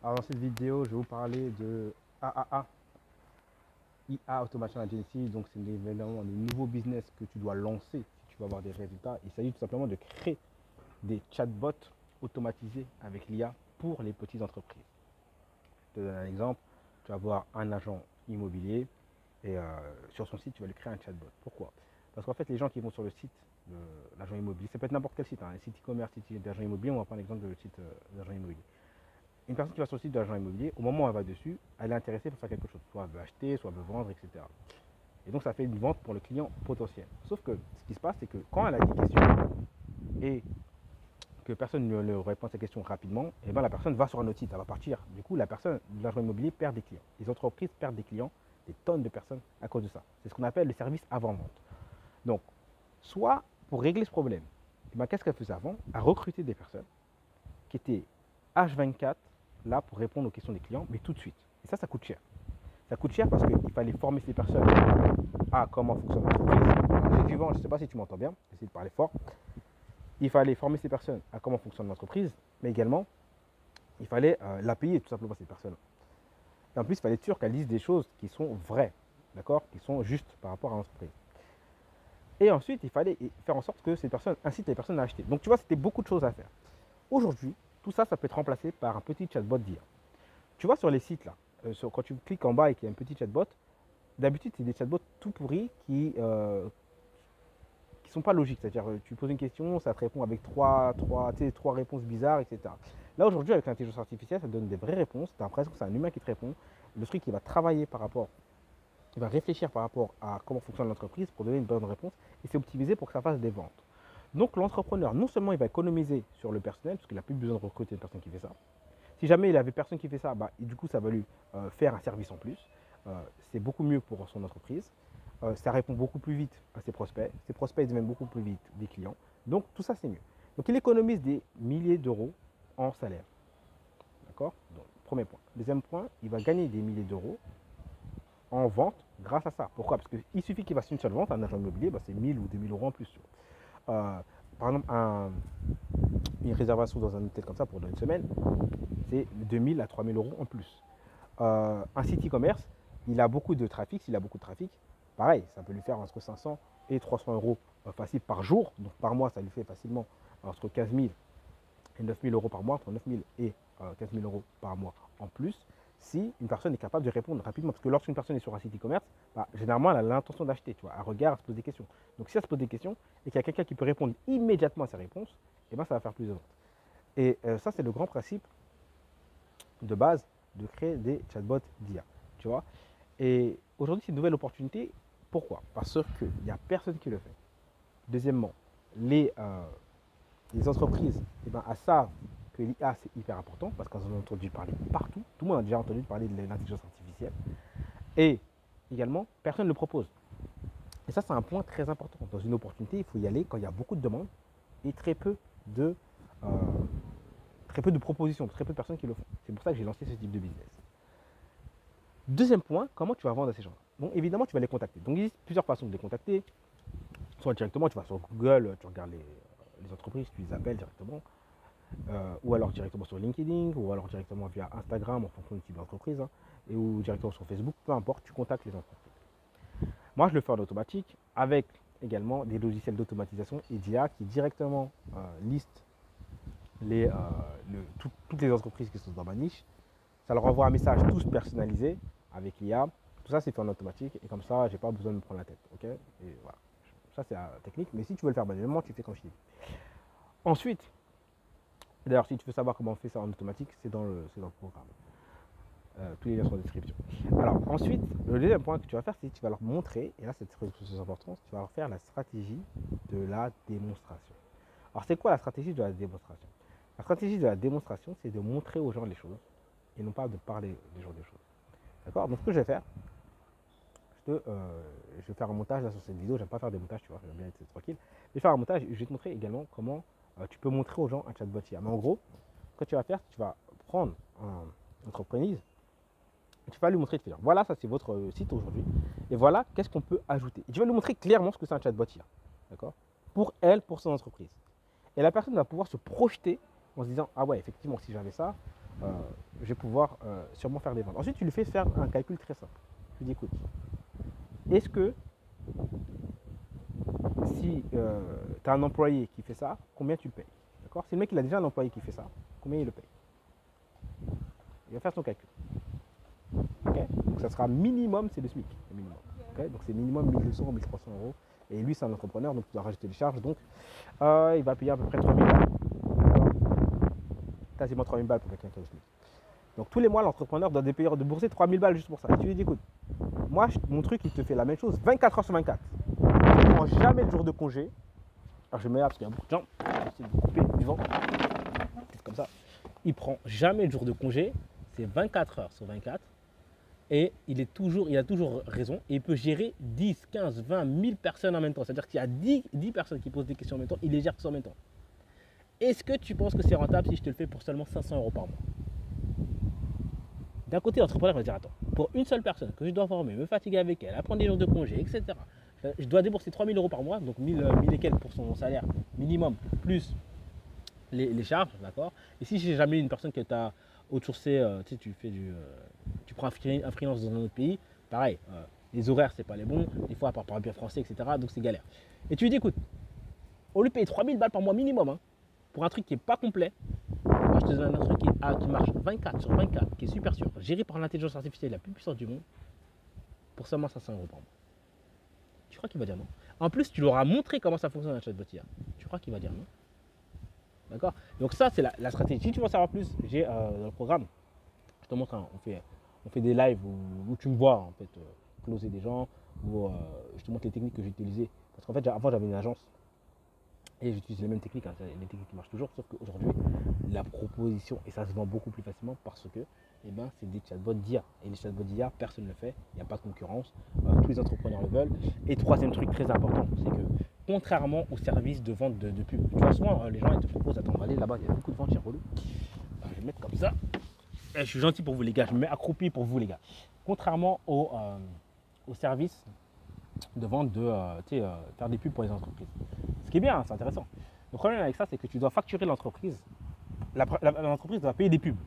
Alors dans cette vidéo, je vais vous parler de AAA, IA Automation Agency. Donc c'est évidemment des nouveaux business que tu dois lancer si tu veux avoir des résultats. Il s'agit tout simplement de créer des chatbots automatisés avec l'IA pour les petites entreprises. Je te donne un exemple. Tu vas avoir un agent immobilier et sur son site, tu vas lui créer un chatbot. Pourquoi? Parce qu'en fait, les gens qui vont sur le site de l'agent immobilier, ça peut être n'importe quel site, un site e-commerce, site d'agent immobilier, on va prendre l'exemple de site d'agent immobilier. Une personne qui va sur le site de l'agent immobilier, au moment où elle va dessus, elle est intéressée pour faire quelque chose. Soit elle veut acheter, soit elle veut vendre, etc. Et donc ça fait une vente pour le client potentiel. Sauf que ce qui se passe, c'est que quand elle a des questions et que personne ne lui répond à ces questions rapidement, et ben la personne va sur un autre site, elle va partir. Du coup, la personne de l'agent immobilier perd des clients. Les entreprises perdent des clients, des tonnes de personnes à cause de ça. C'est ce qu'on appelle le service avant-vente. Donc, soit pour régler ce problème, eh ben, qu'est-ce qu'elle faisait avant? Elle recrutait des personnes qui étaient H24 là pour répondre aux questions des clients, mais tout de suite. Et ça coûte cher. Ça coûte cher parce qu'il fallait former ces personnes à comment fonctionne l'entreprise. Effectivement, je ne sais pas si tu m'entends bien, j'essaie de parler fort. Il fallait former ces personnes à comment fonctionne l'entreprise, mais également, il fallait la payer tout simplement ces personnes. Et en plus, il fallait être sûr qu'elles disent des choses qui sont vraies, d'accord, qui sont justes par rapport à l'entreprise. Et ensuite, il fallait faire en sorte que ces personnes incitent les personnes à acheter. Donc, tu vois, c'était beaucoup de choses à faire. Aujourd'hui, tout ça, ça peut être remplacé par un petit chatbot d'IA. Tu vois sur les sites là, quand tu cliques en bas et qu'il y a un petit chatbot, d'habitude c'est des chatbots tout pourris qui sont pas logiques. C'est-à-dire tu poses une question, ça te répond avec trois réponses bizarres, etc. Là aujourd'hui avec l'intelligence artificielle, ça te donne des vraies réponses. Tu as l'impression que c'est un humain qui te répond. Le truc il va travailler par rapport, il va réfléchir par rapport à comment fonctionne l'entreprise pour donner une bonne réponse et c'est optimisé pour que ça fasse des ventes. Donc l'entrepreneur, non seulement il va économiser sur le personnel, parce qu'il n'a plus besoin de recruter une personne qui fait ça. Si jamais il avait personne qui fait ça, bah, du coup, ça va lui faire un service en plus. C'est beaucoup mieux pour son entreprise. Ça répond beaucoup plus vite à ses prospects. Ses prospects deviennent beaucoup plus vite des clients. Donc, tout ça, c'est mieux. Donc, il économise des milliers d'euros en salaire. D'accord? Donc, premier point. Deuxième point, il va gagner des milliers d'euros en vente grâce à ça. Pourquoi? Parce qu'il suffit qu'il fasse une seule vente, un agent immobilier, bah, c'est 1000 ou 2000 euros en plus. Par exemple, une réservation dans un hôtel comme ça pour une semaine, c'est 2000 à 3000 euros en plus. Un site e-commerce, il a beaucoup de trafic. S'il a beaucoup de trafic, pareil, ça peut lui faire entre 500 et 300 euros facile par jour. Donc par mois, ça lui fait facilement entre 15 000 et 9 000 euros par mois, entre 9 000 et 15 000 euros par mois en plus, si une personne est capable de répondre rapidement. Parce que lorsqu'une personne est sur un site e-commerce, bah, généralement, elle a l'intention d'acheter. Tu vois, elle regarde, elle se pose des questions. Donc si elle se pose des questions et qu'il y a quelqu'un qui peut répondre immédiatement à ses réponses, et ben, ça va faire plus de ventes. Et ça, c'est le grand principe de base de créer des chatbots d'IA. Tu vois. Et aujourd'hui, c'est une nouvelle opportunité. Pourquoi? Parce qu'il n'y a personne qui le fait. Deuxièmement, les entreprises, eh ben, elles savent que l'IA, c'est hyper important parce qu'elles en ont entendu parler partout. Tout le monde a déjà entendu parler de l'intelligence artificielle. Et également, personne ne le propose. Et ça, c'est un point très important. Dans une opportunité, il faut y aller quand il y a beaucoup de demandes et euh, très peu de propositions, très peu de personnes qui le font. C'est pour ça que j'ai lancé ce type de business. Deuxième point, comment tu vas vendre à ces gens-là? Bon, évidemment, tu vas les contacter. Donc, il existe plusieurs façons de les contacter. Soit directement, tu vas sur Google, tu regardes les entreprises, tu les appelles directement. Ou alors directement sur LinkedIn, ou alors directement via Instagram en fonction du type d'entreprise, hein, et ou directement sur Facebook, peu importe, tu contactes les entreprises. Moi, je le fais en automatique avec également des logiciels d'automatisation et d'IA qui directement listent toutes les entreprises qui sont dans ma niche. Ça leur envoie un message tous personnalisé avec l'IA. Tout ça, c'est fait en automatique et comme ça, j'ai pas besoin de me prendre la tête. Ok? Et voilà. Ça, c'est la technique. Mais si tu veux le faire manuellement, tu fais comme je dis. Ensuite, d'ailleurs, si tu veux savoir comment on fait ça en automatique, c'est dans le programme. Tous les liens sont en description. Alors, ensuite, le deuxième point que tu vas faire, c'est que tu vas leur montrer, et là, c'est très important, tu vas leur faire la stratégie de la démonstration. Alors, c'est quoi la stratégie de la démonstration? La stratégie de la démonstration, c'est de montrer aux gens les choses et non pas de parler les gens des choses. D'accord? Donc, ce que je vais faire, je vais faire un montage là sur cette vidéo. J'aime pas faire des montages, tu vois, j'aime bien être tranquille. Je vais faire un montage et je vais te montrer également comment tu peux montrer aux gens un chatbot IA. Mais en gros, ce que tu vas faire, tu vas prendre une entreprise et tu vas lui montrer, tu vas dire voilà, ça c'est votre site aujourd'hui et voilà, qu'est-ce qu'on peut ajouter. Et tu vas lui montrer clairement ce que c'est un chatbot IA. D'accord? Pour elle, pour son entreprise. Et la personne va pouvoir se projeter en se disant ah ouais, effectivement, si j'avais ça, je vais pouvoir sûrement faire des ventes. Ensuite, tu lui fais faire un calcul très simple. Tu lui dis, écoute, est-ce que si tu as un employé qui fait ça, combien tu le payes? D'accord? Si le mec il a déjà un employé qui fait ça, combien il le paye? Il va faire son calcul. Okay, donc ça sera minimum, c'est le SMIC. Le minimum. Okay, donc c'est minimum 1200 ou 1300 euros. Et lui, c'est un entrepreneur, donc tu dois rajouter les charges. Donc il va payer à peu près 3000 balles. Quasiment 3000 balles pour quelqu'un qui a le SMIC. Donc tous les mois, l'entrepreneur doit de bourser 3000 balles juste pour ça. Et tu lui dis, écoute, moi, mon truc, il te fait la même chose 24 heures sur 24. Il ne prend jamais le jour de congé. Alors je mets là parce qu'il y a beaucoup de gens. J'essaie de couper du vent. C'est comme ça. Il ne prend jamais le jour de congé. C'est 24 heures sur 24. Et il a toujours raison. Et il peut gérer 10, 15, 20, 1000 personnes en même temps. C'est-à-dire qu'il y a 10 personnes qui posent des questions en même temps. Il les gère tous en même temps. Est-ce que tu penses que c'est rentable si je te le fais pour seulement 500 euros par mois? D'un côté, l'entrepreneur va dire, attends, pour une seule personne que je dois former, me fatiguer avec elle, apprendre des jours de congé, etc. Je dois débourser 3000 euros par mois, donc 1000 et quelques pour son salaire minimum, plus les charges, d'accord? Et si j'ai jamais une personne que tu as outsourcé, tu prends un freelance dans un autre pays, pareil, les horaires, c'est pas les bons, des fois, à part bien français, etc. Donc c'est galère. Et tu lui dis, écoute, on lui paye 3000 balles par mois minimum, hein, pour un truc qui n'est pas complet. Moi, je te donne un truc qui marche 24 sur 24, qui est super sûr, géré par l'intelligence artificielle la plus puissante du monde, pour seulement 500 euros par mois. Tu crois qu'il va dire non? En plus, tu lui auras montré comment ça fonctionne un chatbot IA. Tu crois qu'il va dire non? D'accord? Donc ça, c'est la stratégie. Si tu veux en savoir plus, j'ai dans le programme, je te montre, on fait des lives où tu me vois en fait closer des gens, où je te montre les techniques que j'ai utilisées. Parce qu'en fait, avant, j'avais une agence. Et j'utilise les mêmes techniques, hein, les techniques qui marchent toujours, sauf qu'aujourd'hui, la proposition, et ça se vend beaucoup plus facilement parce que c'est des chatbots d'IA. Et les chatbots d'IA, personne ne le fait, il n'y a pas de concurrence, tous les entrepreneurs le veulent. Et troisième truc très important, c'est que contrairement aux services de vente de pub, tu vois, souvent les gens ils te proposent, attends, on va aller là-bas, il y a beaucoup de ventes, c'est relou. Je vais mettre comme ça. Et je suis gentil pour vous les gars, je me mets accroupi pour vous les gars. Contrairement aux services de vente faire des pubs pour les entreprises. Ce qui est bien, hein, c'est intéressant. Le problème avec ça, c'est que tu dois facturer l'entreprise. L'entreprise doit payer des pubs.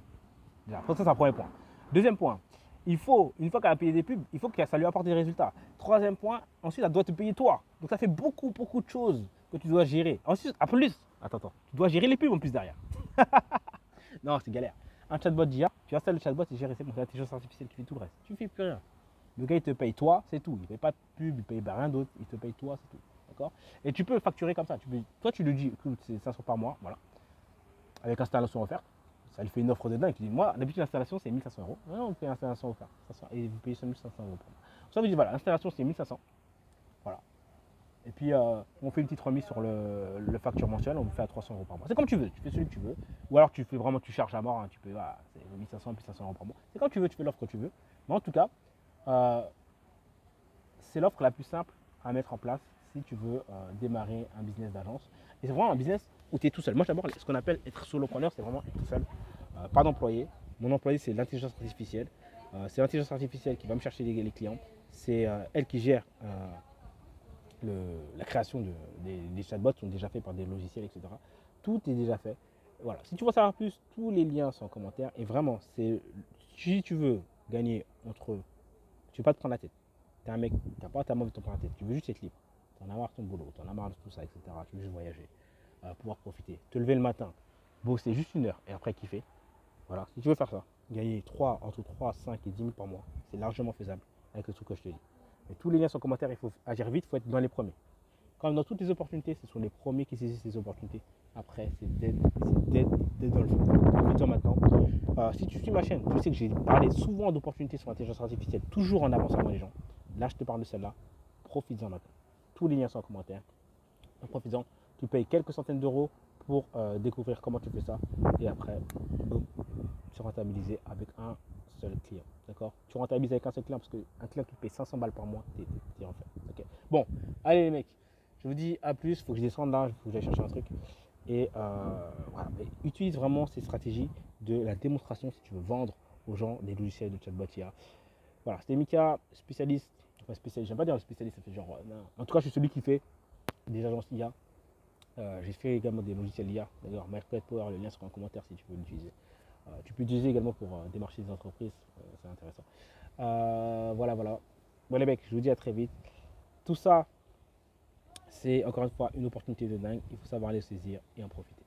Déjà, ça, c'est un premier point. Deuxième point, une fois qu'elle a payé des pubs, il faut que ça lui apporte des résultats. Troisième point, ensuite, elle doit te payer toi. Donc, ça fait beaucoup de choses que tu dois gérer. Ensuite, à plus, attends, tu dois gérer les pubs en plus derrière. Non, c'est galère. Un chatbot d'IA, tu installes le chatbot et gérer, c'est bon, c'est l'intelligence artificielle qui fait tout le reste. Tu ne fais plus rien. Le gars, il te paye toi, c'est tout. Il ne paye pas de pub, il ne paye rien d'autre. Il te paye toi, c'est tout. D'accord? Et tu peux facturer comme ça. Toi, tu lui dis, écoute, c'est 500 par mois, voilà. Avec installation offerte. Ça lui fait une offre de dingue. Tu dis, moi, d'habitude, l'installation, c'est 1500 euros. Non, on fait installation offerte. Et vous payez seulement 500 euros par mois. Ça veut dire, voilà, l'installation, c'est 1500. Voilà. Et puis, on fait une petite remise sur le facture mensuel. On vous fait à 300 euros par mois. C'est comme tu veux. Tu fais celui que tu veux. Ou alors, tu charges à mort. Hein, tu peux, voilà, c'est 1500 et puis 500 euros par mois. C'est comme tu veux. Tu fais l'offre que tu veux. Mais en tout cas, c'est l'offre la plus simple à mettre en place si tu veux démarrer un business d'agence. Et c'est vraiment un business où tu es tout seul. Moi, d'abord, ce qu'on appelle être solopreneur, c'est vraiment être tout seul. Pas d'employé. Mon employé, c'est l'intelligence artificielle. C'est l'intelligence artificielle qui va me chercher les clients. C'est elle qui gère la création des chatbots sont déjà faits par des logiciels, etc. Tout est déjà fait. Voilà. Si tu veux savoir plus, tous les liens sont en commentaire. Et vraiment, si tu veux gagner tu ne veux pas te prendre la tête. Tu es un mec, tu n'as pas ta envie de te prendre la tête. Tu veux juste être libre. Tu en as marre de ton boulot, tu en as marre de tout ça, etc. Tu veux juste voyager, pouvoir profiter. Te lever le matin, bosser juste une heure et après kiffer. Voilà. Si tu veux faire ça, gagner entre 3, 5 et 10 000 par mois, c'est largement faisable avec le truc que je te dis. Et tous les liens sont en commentaire, il faut agir vite, il faut être dans les premiers. Comme dans toutes les opportunités, ce sont les premiers qui saisissent les opportunités. Après, c'est dead dans le fond. Profite-en maintenant. Si tu suis ma chaîne, tu sais que j'ai parlé souvent d'opportunités sur l'intelligence artificielle, toujours en avance avant les gens. Là, je te parle de celle-là. Profites-en maintenant. Tous les liens sont en commentaire. Donc, profites-en. Tu payes quelques centaines d'euros pour découvrir comment tu fais ça. Et après, boum, tu rentabilises avec un seul client. D'accord? Tu rentabilises avec un seul client parce qu'un client qui paye 500 balles par mois, t'es en fait. Okay. Bon, allez les mecs, je vous dis à plus. Il faut que je descende là, il faut que j'aille chercher un truc. Et voilà. Et utilise vraiment ces stratégies de la démonstration si tu veux vendre aux gens des logiciels de chatbot IA. Voilà, c'était Mika, spécialiste. Enfin, spécialiste, j'aime pas dire spécialiste, ça fait genre. Non. En tout cas, je suis celui qui fait des agences IA. J'ai fait également des logiciels IA. D'ailleurs, Market Power, le lien sera en commentaire si tu veux l'utiliser. Tu peux utiliser également pour démarcher des entreprises. C'est intéressant. Voilà, voilà. Bon les mecs, je vous dis à très vite. Tout ça, c'est encore une fois une opportunité de dingue. Il faut savoir les saisir et en profiter.